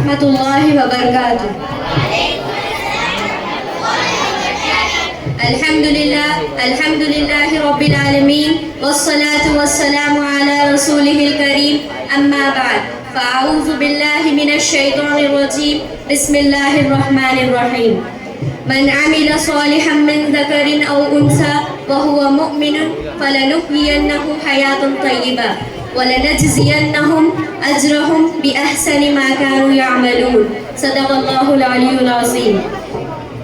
warahmatullahi wabarakatuh. Alhamdulillahi Rabbil Alameen, wassalatu wassalamu ala rasulihil kareem, amma ba'd. Fa'a'udhu billahi minash shaitanir rajim, bismillahir rahmanir rahim. Man amila salihan min dhakarin aw unsa wa huwa mu'minun falanuhyiyannahu hayatan tayyibah wa lanajziyannahum ajrahum bi ahsani ma kanu ya'malun. Sadaqallahul aliyyul azim.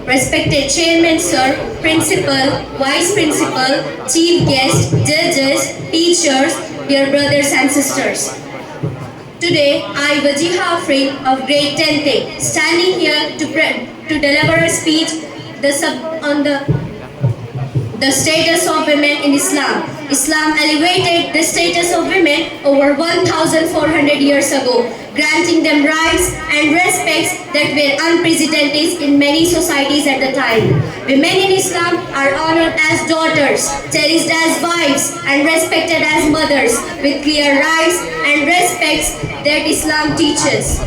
Respected Chairman Sir, Principal, Vice Principal, Chief Guest, Judges, Teachers, dear brothers and sisters. Today, I, Wajiha Afrin of Grade 10th, standing here to deliver a speech on the status of women in Islam. Islam elevated the status of women over 1,400 years ago, granting them rights and respects that were unprecedented in many societies at the time. Women in Islam are honored as daughters, cherished as wives, and respected as mothers, with clear rights and respects that Islam teaches.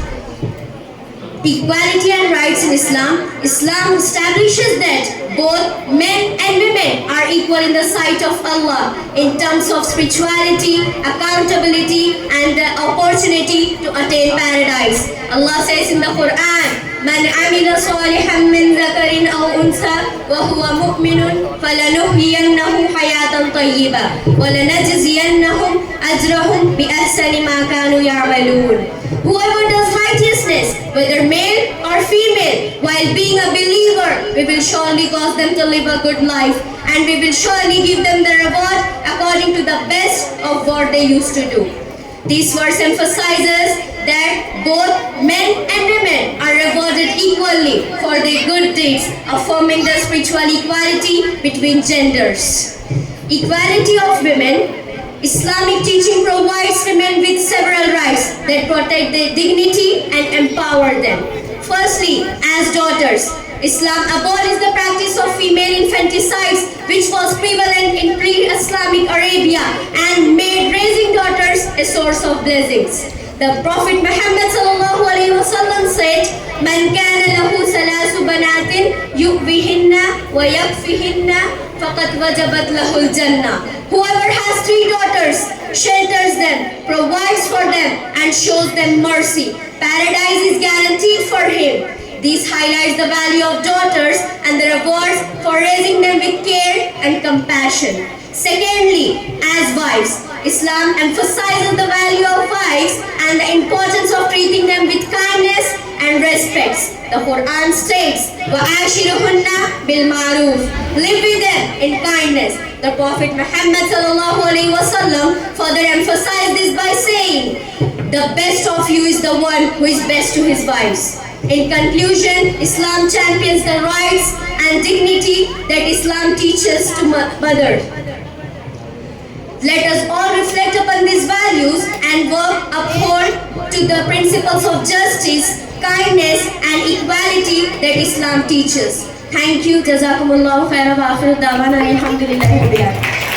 Equality and rights in Islam. Islam establishes that both men and women are equal in the sight of Allah in terms of spirituality, accountability, and the opportunity to attain paradise. Allah says in the Quran, Man amila salihan min dhakarin aw unsa wa huwa mu'minun falanuhyiyannahu hayatan tayyibah wa lanajziyannahum ajrahum bi ahsani ma kanu ya'malun. Whoever does righteousness, whether male or female, while being a believer, we will surely cause them to live a good life, and we will surely give them the reward according to the best of what they used to do. This verse emphasizes that both men and women are rewarded equally for their good deeds, affirming the spiritual equality between genders. Equality of women. Islamic teaching provides women with several rights that protect their dignity and empower them. Firstly, as daughters, Islam abolished the practice of female infanticides, which was prevalent in pre-Islamic Arabia, and made raising daughters a source of blessings. The Prophet Muhammad said, Man kana lahu salasu banatin yu'bihinna wa yakfihinna faqad wajabat lahul jannah. Whoever has 3 daughters, shelters them, provides for them, and shows them mercy, paradise is guaranteed for him. This highlights the value of daughters and the rewards for raising them with care and compassion. Secondly, as wives, Islam emphasizes the value of wives and the importance of treating them with kindness and respect. The Quran states, وَعَاشِرُهُنَّ بِالْمَعْرُوفِ. Live with them in kindness. The Prophet Muhammad further emphasized this by saying, the best of you is the one who is best to his wives. In conclusion, Islam champions the rights and dignity that Islam teaches to mothers. Let us all reflect upon these values and work uphold to the principles of justice, kindness, and equality that Islam teaches. Thank you. Jazakumullahu khairan wa akhiru da'wana alhamdulillahi rabbil alamin.